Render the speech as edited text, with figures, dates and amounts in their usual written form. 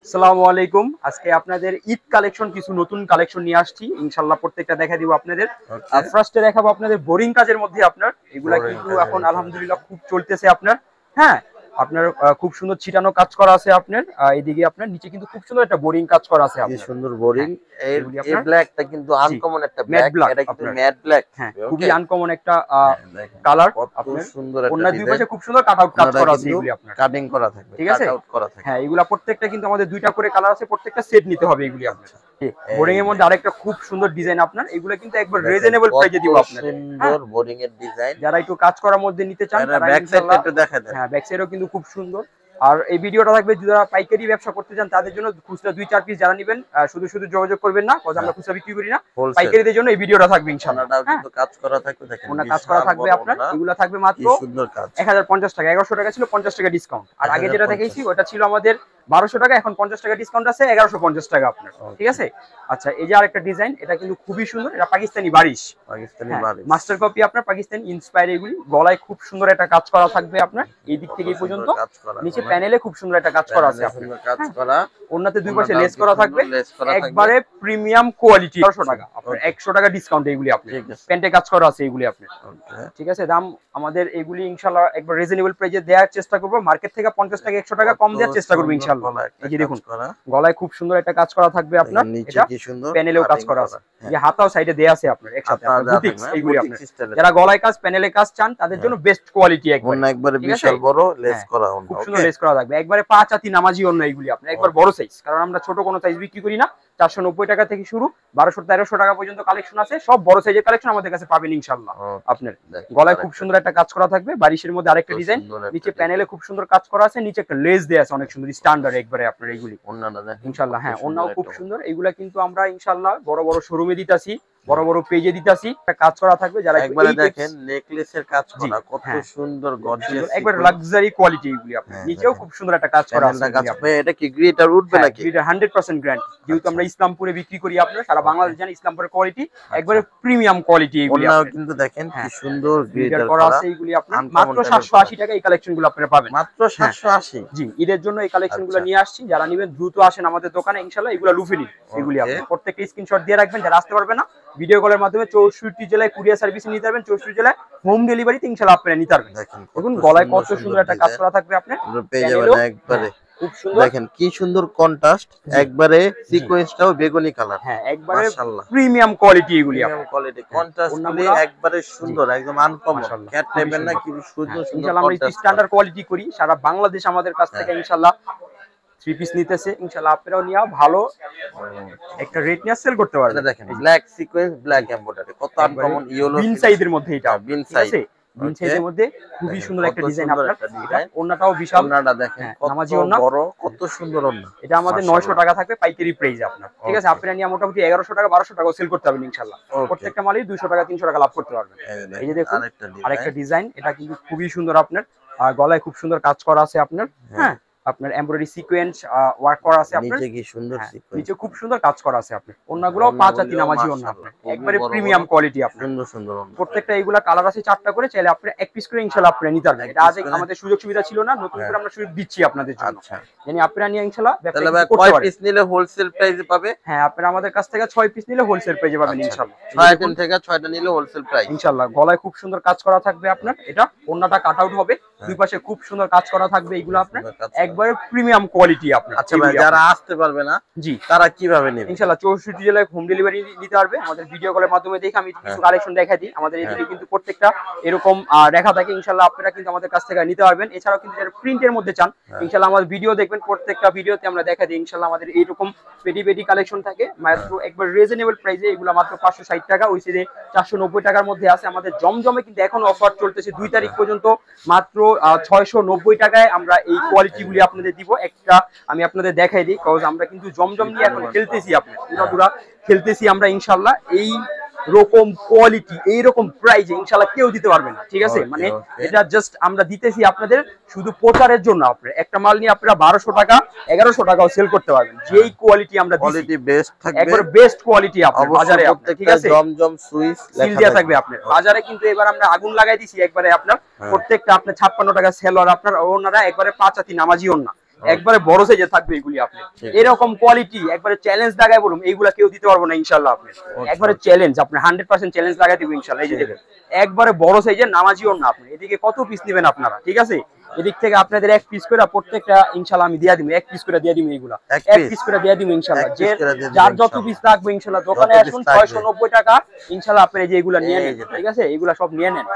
আসসালামু আলাইকুম। আজকে আপনাদের ঈদ কালেকশন কিছু নতুন কালেকশন নিয়ে আসছি, ইনশাআল্লাহ প্রত্যেকটা দেখা দিব আপনাদের। ফার্স্টে দেখাবো আপনাদের বোরিং কাজের মধ্যে আপনার এগুলা কিন্তু এখন আলহামদুলিল্লাহ খুব চলতেছে আপনার। হ্যাঁ, আপনার খুব সুন্দর ছিটানো কাজ করা আছে আপনার। এইদিকে আপনার নিচে কিন্তু খুব সুন্দর একটা বোরিং কাজ করা আছে কি আপনার। সুন্দর বোরিং। এই ব্ল্যাকটা কিন্তু আনকমন একটা ম্যাট ব্ল্যাক, এটা কিন্তু ম্যাট ব্ল্যাক। হ্যাঁ, খুবই আনকমন একটা কালার আপনার। সুন্দর একটা ওনার দুই পাশে খুব সুন্দর কাট আউট কাজ করা আছে এগুলি আপনার। কাটিং করা থাকবে, ঠিক আছে, কাট আউট করা থাকবে। হ্যাঁ, এগুলা প্রত্যেকটা কিন্তু আমাদের দুইটা করে কালার আছে, প্রত্যেকটা সেট নিতে হবে এগুলি আপনার। বোরিং এর মধ্যে আরেকটা খুব সুন্দর ডিজাইন আপনার, এগুলো কিন্তু একবার রিজনেবল প্রাইসে দিব আপনার। সুন্দর বোরিং এর ডিজাইন, যারা একটু কাজ করার মধ্যে নিতে চান তারা ব্যাক সাইডটা একটু দেখা দেন। হ্যাঁ, ব্যাক সাইডও কিন্তু খুব সুন্দর। আর এই ভিডিওটা থাকবে যারা পাইকারি ব্যবসা করতে চান তাদের জন্য, খুচরা 2-4 পিস যারা নেবেন শুধু শুধু যোগাযোগ করবেন না, কারণ আমরা খুচরা বিক্রি করি না, পাইকারিদের জন্য এই ভিডিওটা থাকবে ইনশাআল্লাহ। কিন্তু কাজ করা থাকবে, দেখেন ওনা কাজ করা থাকবে আপনার। এগুলা থাকবে মাত্র সুন্দর কাজ 1050 টাকা। 1100 টাকা ছিল, 50 টাকা ডিসকাউন্ট। আর আগে যেটা দেখাইছি ওটা ছিল আমাদের 1200 টাকা, এখন 50 টাকা ডিসকাউন্ট আছে, 1150 টাকা আপনার। ঠিক আছে, আচ্ছা এই যে আরেকটা ডিজাইন, এটা কিন্তু খুবই সুন্দর। এটা পাকিস্তানি বারিশ, মাস্টার কপি আপনার, পাকিস্তানি ইন্সপায়ার। এগুলি গলায় খুব সুন্দর একটা কাজ করা থাকবে আপনার, এই দিক থেকে এই পর্যন্ত। নিচে প্যানেলে খুব সুন্দর একটা কাজ করা আছে আপনার, কাজ করা। ওন্নাতে দুই পাশে লেস করা থাকবে, একবারে প্রিমিয়াম কোয়ালিটি। 1200 টাকা আপনার, 100 টাকা ডিসকাউন্ট এগুলি আপনার। প্যান্টে কাজ করা আছে এগুলি আপনার। ঠিক আছে, দাম আমাদের এগুলি ইনশাআল্লাহ একবার রিজনেবল প্রাইসে দেওয়ার চেষ্টা করব। মার্কেট থেকে 50 টাকা 100 টাকা কম দেওয়ার চেষ্টা করব ইনশাআল্লাহ। এই যে দেখুন, গলায় খুব সুন্দর একটা কাজ করা থাকবে আপনার। এটা প্যানেলেও কাজ করা আছে, যে হাতাও সাইডে দেয়া আছে আপনার একসাথে। বুটিক্স এগুলি আপনার, যারা গলায় কাজ প্যানেলে কাজ চান তাদের জন্য বেস্ট কোয়ালিটি। একবারে বিশাল বড় লেস করা, খুব সুন্দর লেস করা থাকবে। একবারে 5 হাতি নামাজি অন্য এগুলি আপনার, একবার বড় সাইজ, কারণ আমরা ছোট কোনো সাইজ বিক্রি করি না। 490 টাকা থেকে শুরু, 1200-1300 টাকা পর্যন্ত কালেকশন আছে। সব বড় সাইজের কালেকশন আমাদের কাছে পাবেন ইনশাআল্লাহ। আপনার গলায় খুব সুন্দর একটা কাজ করা থাকবে, বারিশের মধ্যে আরেকটা ডিজাইন। নিচে প্যানেলে খুব সুন্দর কাজ করা আছে, নিচে একটা লেস দেয়া আছে অনেক সুন্দর স্ট্যান্ডার্ড একবারে আপনার এইগুলি ইনশাআল্লাহ। হ্যাঁ, ওনাও খুব সুন্দর। এগুলা কিন্তু আমরা ইনশাআল্লাহ বড় বড় শোরুমে দিতাছি, বড় বড় পেজে দিতাছি। একটা কাজ করা থাকবে, যারা একবারে দেখেন নেকলেসের কাজ করা কত সুন্দর গর্জিয়াস, একবার লাক্সারি কোয়ালিটি এগুলি আপনার। নিচেও খুব সুন্দর একটা কাজ করা আছে। এটা কি গ্রিটার উঠবে নাকি? গ্রিটার 100% গ্যারান্টি, যেহেতু আমরা ইসলামপুরে বিক্রি করি আপনার, সারা বাংলাদেশ জানেন ইসলামপুরের কোয়ালিটি একবারে প্রিমিয়াম কোয়ালিটি এগুলি আপনার। কিন্তু দেখেন কি সুন্দর গ্রিটার করা আছে এগুলি আপনার। মাত্র 780 টাকা এই কালেকশনগুলো আপনারা পাবেন, মাত্র 780। জি, ঈদের জন্য এই কালেকশনগুলো নিয়ে আসছি। যারা নেবেন দ্রুত আসেন আমাদের দোকানে ইনশাআল্লাহ। এগুলো লুফে নিন এগুলি আপনি। প্রত্যেকটা স্ক্রিনশট দিয়ে রাখবেন, যারা আসতে পারবে না ভিডিও কলের মাধ্যমে 64 জেলায় কুরিয়ার সার্ভিস নিতে পারবেন। 64 জেলায় হোম ডেলিভারিতে ইনশাআল্লাহ আপনারা নিতে পারবেন। দেখুন গলায় কত সুন্দর একটা কাজ করা থাকবে আপনার, পেয়ে যাবেন একবারে খুব সুন্দর। দেখেন কি সুন্দর কন্ট্রাস্ট, একবারে সিকোয়েন্সটাও বেগুনি কালার। হ্যাঁ, একবারে প্রিমিয়াম কোয়ালিটি এগুলি আপনার। কোয়ালিটি কন্ট্রাস্টগুলি একবারে সুন্দর, একদম আনকমন। ক্যাট টাইপের না, কি সুন্দর সুন্দর। ইনশাআল্লাহ আমরা স্ট্যান্ডার্ড কোয়ালিটি করি, সারা বাংলাদেশ আমাদের কাছ থেকে ইনশাআল্লাহ 3 পিস নিতেছে ইনশাআল্লাহ। আপনারাও নিয়ে ভালো একটা রেট নিয়ে সেল করতে পারবেন। দেখেন ব্ল্যাক সিকোয়েন্স, ব্ল্যাক এমব্রয়ডারি, কত আনকমন। ইয়েলো বিন সাইজের মধ্যে, এটা বিন সাইজ, বিন সাইজের মধ্যে খুবই সুন্দর একটা ডিজাইন আপনার। এটা ওন্নাটাও বিশাল, ওন্নাটা দেখেন নামাজি ওন্না, বড়, কত সুন্দর ওন্না। এটা আমাদের 900 টাকা থাকবে পাইকারি প্রাইস আপনার। ঠিক আছে, আপনারা নিয়ে মোটামুটি 1100 টাকা 1200 টাকা সেল করতে পারবেন ইনশাআল্লাহ। প্রত্যেকটা মালই 200 টাকা 300 টাকা লাভ করতে পারবেন। এই যে দেখুন আরেকটা ডিজাইন, এটা কিন্তু খুবই সুন্দর আপনার। আর গলায় খুব সুন্দর কাজ করা আছে আপনার। হ্যাঁ, আপনার এমব্রয়ডারি সিকোয়েন্স ওয়ার্ক করা আছে আপনার। নিচে কি সুন্দর সিকোয়েন্স, নিচে খুব সুন্দর কাজ করা আছে আপনার। ওন্নাগুলো 5 হাতি নামাজি ওন্না আপনার, একবারে প্রিমিয়াম কোয়ালিটি আপনার। সুন্দর সুন্দর ওন্না। প্রত্যেকটা এগুলা কালার আছে 4টা করে, চাইলে আপনি এক পিস করে ইনশাআল্লাহ আপনি নিতে পারবেন। এটা আজ আমাদের সুযোগ সুবিধা ছিল না, নতুন করে আমরা সুযোগ দিচ্ছি আপনাদের জন্য। আচ্ছা, জানি আপনারা নিয়ে ইনশাআল্লাহ তাহলে ভাই কয় পিস নিলে হোলসেল প্রাইসে পাবে? হ্যাঁ, আপনারা আমাদের কাছ থেকে 6 পিস নিলে হোলসেল প্রাইসে পাবেন ইনশাআল্লাহ। 6 থেকে 6টা নিলে হোলসেল প্রাইস ইনশাআল্লাহ। গলায় খুব সুন্দর কাজ করা থাকবে আপনার, এটা ওন্নাটা কাট আউট হবে, দুই পাশে খুব সুন্দর কাজ করা থাকবে। এগুলো আপনার একবারে প্রিমিয়াম কোয়ালিটি আপনার। আচ্ছা ভাই, যারা আসতে পারবে না জি, তারা কিভাবে নেবে? ইনশাআল্লাহ 64 জেলায় হোম ডেলিভারি নিতে পারবে। আমাদের ভিডিও কলের মাধ্যমে দেখে আমি কিছু কালেকশন দেখাই দিই। আমাদের এদিকে কিন্তু প্রত্যেকটা এরকম রেখা থাকে ইনশাআল্লাহ। আপনারা কিন্তু আমাদের কাছ থেকে নিতে পারবেন। এছাড়াও কিন্তু যারা প্রিন্টের মধ্যে চান ইনশাআল্লাহ আমাদের ভিডিও দেখবেন, প্রত্যেকটা ভিডিওতে আমরা দেখাই দিই ইনশাআল্লাহ। আমাদের এইরকম পেটি পেটি কালেকশন থাকে মাত্র একবার রিজনেবল প্রাইসে। এগুলো মাত্র 560 টাকা, ওই সাইডে 490 টাকার মধ্যে আছে। আমাদের জমজমে কিন্তু এখন অফার চলতেছে 2 তারিখ পর্যন্ত, মাত্র 690 টাকায় আমরা এই কোয়ালিটিগুলি আপনাদের দিব। একটা আমি আপনাদের দেখাই দিই, কারণ আমরা কিন্তু জমজম নিয়ে এখন খেলতেছি, আপনার পুরা খেলতেছি আমরা ইনশাআল্লাহ। এই রকম কোয়ালিটি, এই রকম প্রাইসে ইনশাআল্লাহ কেউ দিতে পারবে না। ঠিক আছে, মানে এটা জাস্ট আমরা দিতেছি আপনাদের শুধু প্রচারের জন্য। আপনারা একটা মাল নিয়ে আপনারা 1200 টাকা 1100 টাকাও সেল করতে পারবেন। যেই কোয়ালিটি আমরা দিছি, কোয়ালিটি বেস্ট থাকবে, একবার বেস্ট কোয়ালিটি আপনার বাজারে। ঠিক আছে, জমজম সুইস সিল দেয়া থাকবে আপনার বাজারে। কিন্তু এবার আমরা আগুন লাগাই দিছি একবারে আপনার। প্রত্যেকটা আপনার 56 টাকা সেল, আর আপনার ওনারা একবারে 5 হাতি নামাজি ওন্না। একবারে বড় সাইজে থাকবে এগুলি আপনি এরকম কোয়ালিটি একবারে চ্যালেঞ্জ লাগায় বলুন এইগুলা কেউ দিতে পারবো না ইনশাআল্লাহ আপনি একবারে চ্যালেঞ্জ আপনি 100% চ্যালেঞ্জ লাগাই দিব ইনশাআল্লাহ এই যে দেখেন একবারে বড় সাইজের নামাজিও না আপনি এদিকে কত পিস নেবেন আপনারা ঠিক আছে এদিক থেকে আপনাদের এক পিস করে প্রত্যেকটা ইনশাআল্লাহ আমি দিয়া দিব এক পিস করে দিয়া দিব এইগুলা এক পিস করে দিয়া দিব ইনশাআল্লাহ যে যার যত পিস লাগবে ইনশাআল্লাহ দোকানে আসুন 690 টাকা ইনশাআল্লাহ আপনি এই যে এগুলা নিয়ে নেন ঠিক আছে এগুলা সব নিয়ে নেন